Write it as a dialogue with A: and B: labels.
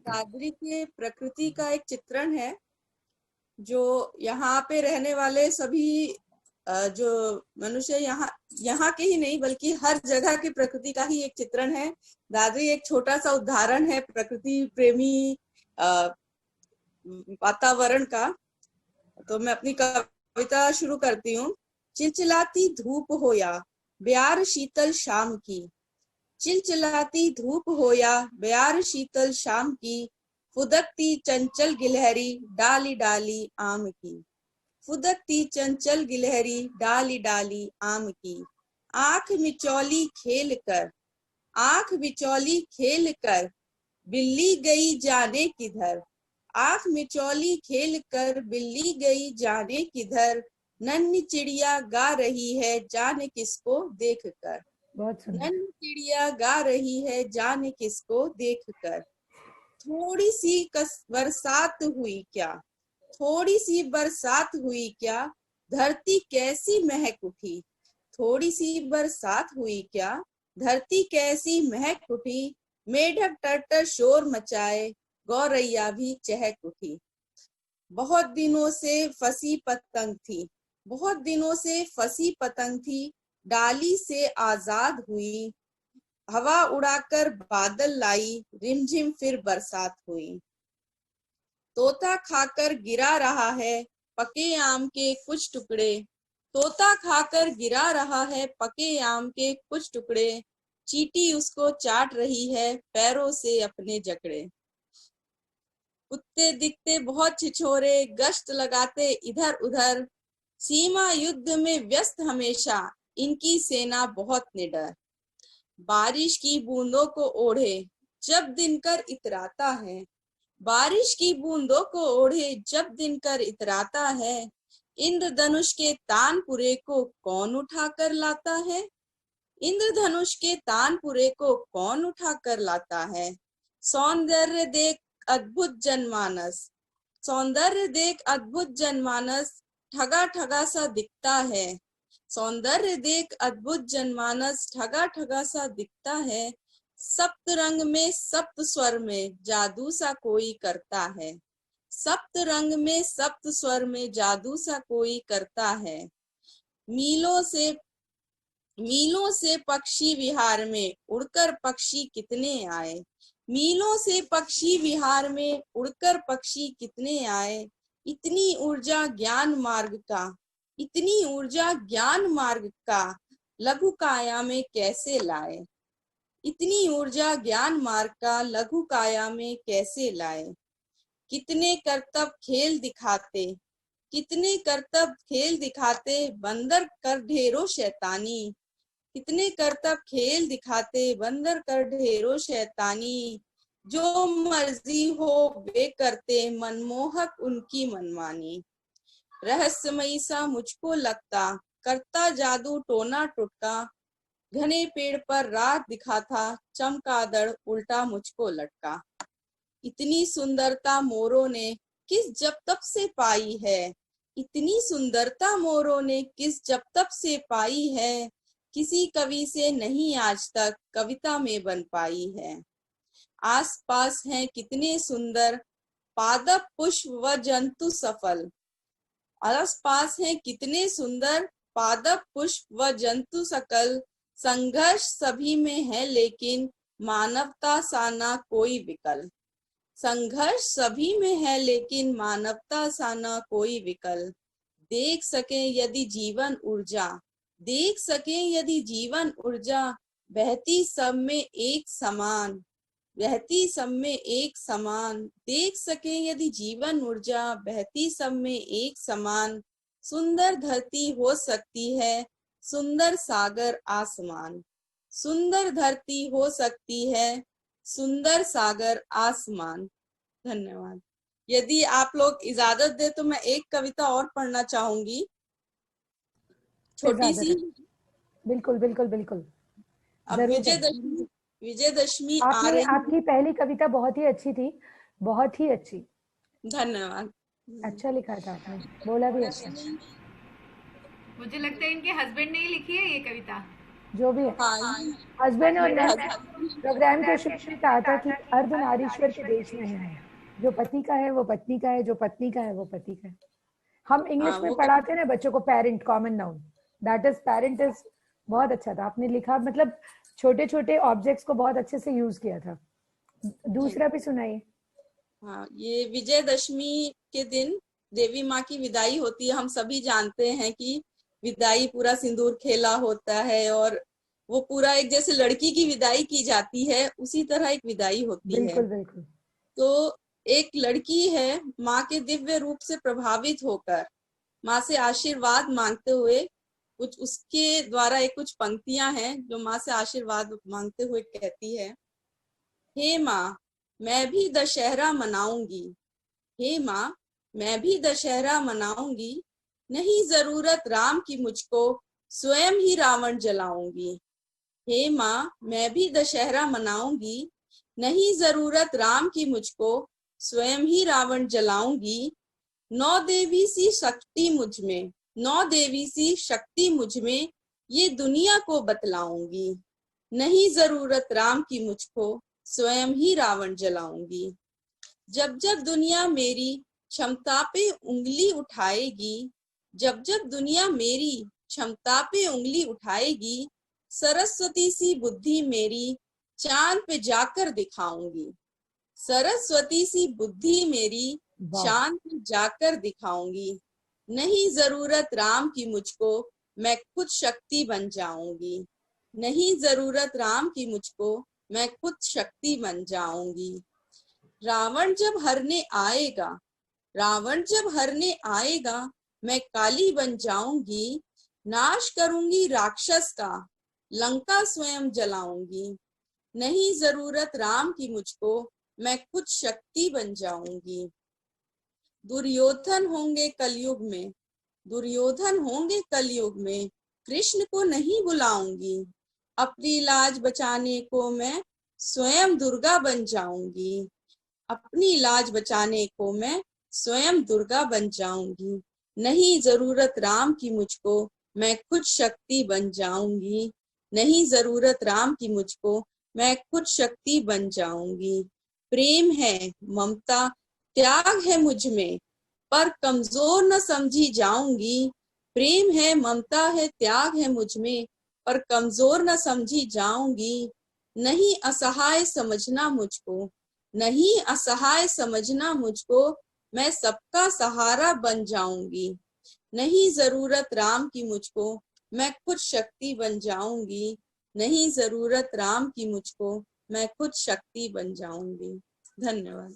A: दादरी के प्रकृति का एक चित्रण है, जो यहाँ पे रहने वाले सभी जो मनुष्य यहाँ के ही नहीं बल्कि हर जगह की प्रकृति का ही एक चित्रण है। दादरी एक छोटा सा उदाहरण है प्रकृति प्रेमी वातावरण का। तो मैं अपनी कविता शुरू करती हूँ। चिलचिलाती धूप हो या ब्यार शीतल शाम की, चिलचिलाती धूप हो या ब्यार शीतल शाम की, फुदकती चंचल गिलहरी डाली डाली आम की, फुदकती चंचल गिलहरी डाली डाली आम की, आंख मिचौली खेल कर, आंख मिचौली खेल कर, बिल्ली गई जाने किधर, आंख मिचौली खेल कर बिल्ली गई जाने किधर, नन्ही चिड़िया गा रही है जाने किसको देख कर, नन्ही चिड़िया गा रही है जाने किसको देख कर, थोड़ी सी बरसात हुई क्या, थोड़ी सी बरसात हुई क्या, धरती कैसी महक उठी, थोड़ी सी बरसात हुई क्या, धरती कैसी महक उठी, मेढक टर्टर शोर मचाए, गौरैया भी चहक उठी, बहुत दिनों से फंसी पतंग थी, बहुत दिनों से फंसी पतंग थी, डाली से आजाद हुई, हवा उड़ाकर बादल लाई, रिमझिम फिर बरसात हुई, तोता खाकर गिरा रहा है पके आम के कुछ टुकड़े, तोता खाकर गिरा रहा है पके आम के कुछ टुकड़े, चींटी उसको चाट रही है पैरों से अपने जकड़े, कुत्ते दिखते बहुत छिछोरे गश्त लगाते इधर उधर, सीमा युद्ध में व्यस्त हमेशा इनकी सेना बहुत निडर, बारिश की बूंदों को ओढ़े जब दिनकर इतराता है, बारिश की बूंदों को ओढ़े जब दिनकर इतराता है, इंद्रधनुष के तानपुरे को कौन उठा कर लाता है, इंद्रधनुष के तानपुरे को कौन उठा कर लाता है, सौंदर्य देख अद्भुत जनमानस, सौंदर्य देख अद्भुत जनमानस, ठगा ठगा सा दिखता है, सौंदर्य देख अद्भुत जनमानस, ठगा ठगा सा दिखता है, सप्त रंग में सप्त स्वर में जादू सा कोई करता है, सप्त रंग में सप्त स्वर में जादू सा कोई करता है, मीलों से पक्षी विहार में उड़कर पक्षी कितने आए, मीलों से पक्षी विहार में उड़कर पक्षी कितने आए, इतनी ऊर्जा ज्ञान मार्ग का, इतनी ऊर्जा ज्ञान मार्ग का, लघु काया में कैसे लाए, इतनी ऊर्जा ज्ञान मार्ग का लघु काया में कैसे लाए, कितने करतब खेल दिखाते, कितने करतब खेल दिखाते, बंदर कर ढेरों शैतानी, कितने करतब खेल दिखाते, बंदर कर ढेरों शैतानी, जो मर्जी हो वे करते, मनमोहक उनकी मनमानी, रहस्यमयी सा मुझको लगता, करता जादू टोना टुटका, घने पेड़ पर रात दिखा था, चमगादड़ उल्टा मुझको लटका, इतनी सुंदरता मोरों ने किस जब तब से पाई है, इतनी सुंदरता मोरों ने किस जब तब से पाई है, किसी कवि से नहीं आज तक कविता में बन पाई है, आस पास हैं कितने सुंदर पादप पुष्प व जंतु सफल, आस पास हैं कितने सुंदर पादप पुष्प व जंतु सकल, संघर्ष सभी में है लेकिन मानवता सा ना कोई विकल्प, संघर्ष सभी में है लेकिन मानवता सा ना कोई विकल्प, देख सके यदि जीवन ऊर्जा, देख सके यदि जीवन ऊर्जा, बहती सब में एक समान, बहती सब में एक समान, देख सके यदि जीवन ऊर्जा, बहती सब में एक समान, सुंदर धरती हो सकती है सुंदर सागर आसमान, सुंदर धरती हो सकती है सुंदर सागर आसमान। धन्यवाद। यदि आप लोग इजाजत दे तो मैं एक कविता और पढ़ना चाहूंगी, छोटी सी।
B: बिल्कुल बिल्कुल बिल्कुल।
A: अब विजयदशमी आ रही।
B: आपकी पहली कविता बहुत ही अच्छी थी, बहुत ही अच्छी।
A: धन्यवाद।
B: अच्छा लिखा था आपने, बोला भी अच्छा।
C: मुझे लगता है इनके हस्बैंड ने ही लिखी है ये कविता।
B: जो भी है।
A: हाँ,
B: हस्बैंड और
A: मेरे
B: मैं
A: हस्बैंड।
B: प्रोग्राम के शुरू में कहा था कि अर्धनारीश्वर के देश में है हम। जो पति का है वो पत्नी का है, जो पत्नी का है वो पति का है। हम
A: हाँ
B: इंग्लिश में
A: वो
B: पढ़ाते हैं ना बच्चों को, parent common noun, that is parent is. बहुत अच्छा था आपने लिखा, मतलब छोटे छोटे ऑब्जेक्ट्स को बहुत अच्छे से यूज किया था।
A: थैंक।
B: दूसरा भी सुनाइए।
A: हाँ, ये विजयदशमी के दिन देवी माँ की विदाई होती है। हम सभी जानते हैं कि विदाई पूरा सिंदूर खेला होता है, और वो पूरा एक जैसे लड़की की विदाई की जाती है उसी तरह एक विदाई होती है।
B: बिल्कुल बिल्कुल।
A: तो एक लड़की है, माँ के दिव्य रूप से प्रभावित होकर माँ से आशीर्वाद मांगते हुए, कुछ उसके द्वारा एक कुछ पंक्तियां हैं जो माँ से आशीर्वाद मांगते हुए कहती है। हे माँ, मैं भी दशहरा मनाऊंगी। हे माँ, मैं भी दशहरा मनाऊंगी। नहीं जरूरत राम की मुझको, स्वयं ही रावण जलाऊंगी। हे माँ, मैं भी दशहरा मनाऊंगी। नहीं जरूरत राम की मुझको, स्वयं ही रावण जलाऊंगी। नौ देवी सी शक्ति मुझ में, नौ देवी सी शक्ति मुझ में, ये दुनिया को बतलाऊंगी। नहीं जरूरत राम की मुझको, स्वयं ही रावण जलाऊंगी। जब जब दुनिया मेरी क्षमता पे उंगली उठाएगी, जब जब दुनिया मेरी क्षमता पे उंगली उठाएगी, सरस्वती सी बुद्धि मेरी चांद पे जाकर दिखाऊंगी। सरस्वती सी बुद्धि मेरी
B: वाह।
A: चांद पे जाकर दिखाऊंगी। नहीं जरूरत राम की मुझको, मैं खुद शक्ति बन जाऊंगी। नहीं जरूरत राम की मुझको, मैं खुद शक्ति बन जाऊंगी। रावण जब हरने आएगा, रावण जब हरने आएगा, मैं काली बन जाऊंगी। नाश करूंगी राक्षस का, लंका स्वयं जलाऊंगी। नहीं जरूरत राम की मुझको, मैं खुद शक्ति बन जाऊंगी। दुर्योधन होंगे कलयुग में, दुर्योधन होंगे कलयुग में, कृष्ण को नहीं बुलाऊंगी। अपनी लाज बचाने को मैं स्वयं दुर्गा बन जाऊंगी। अपनी लाज बचाने को मैं स्वयं दुर्गा बन जाऊंगी। नहीं जरूरत राम की मुझको, मैं खुद शक्ति बन जाऊंगी। नहीं जरूरत राम की मुझको, मैं खुद शक्ति बन जाऊंगी। प्रेम है, ममता, त्याग है मुझ में, पर कमजोर न समझी जाऊंगी। प्रेम है, ममता है, त्याग है मुझ में, पर कमजोर न समझी जाऊंगी। नहीं असहाय समझना मुझको, नहीं असहाय समझना मुझको, मैं सबका सहारा बन जाऊंगी। नहीं जरूरत राम की मुझको, मैं खुद शक्ति बन जाऊंगी। नहीं जरूरत राम की मुझको, मैं खुद शक्ति बन जाऊंगी। धन्यवाद।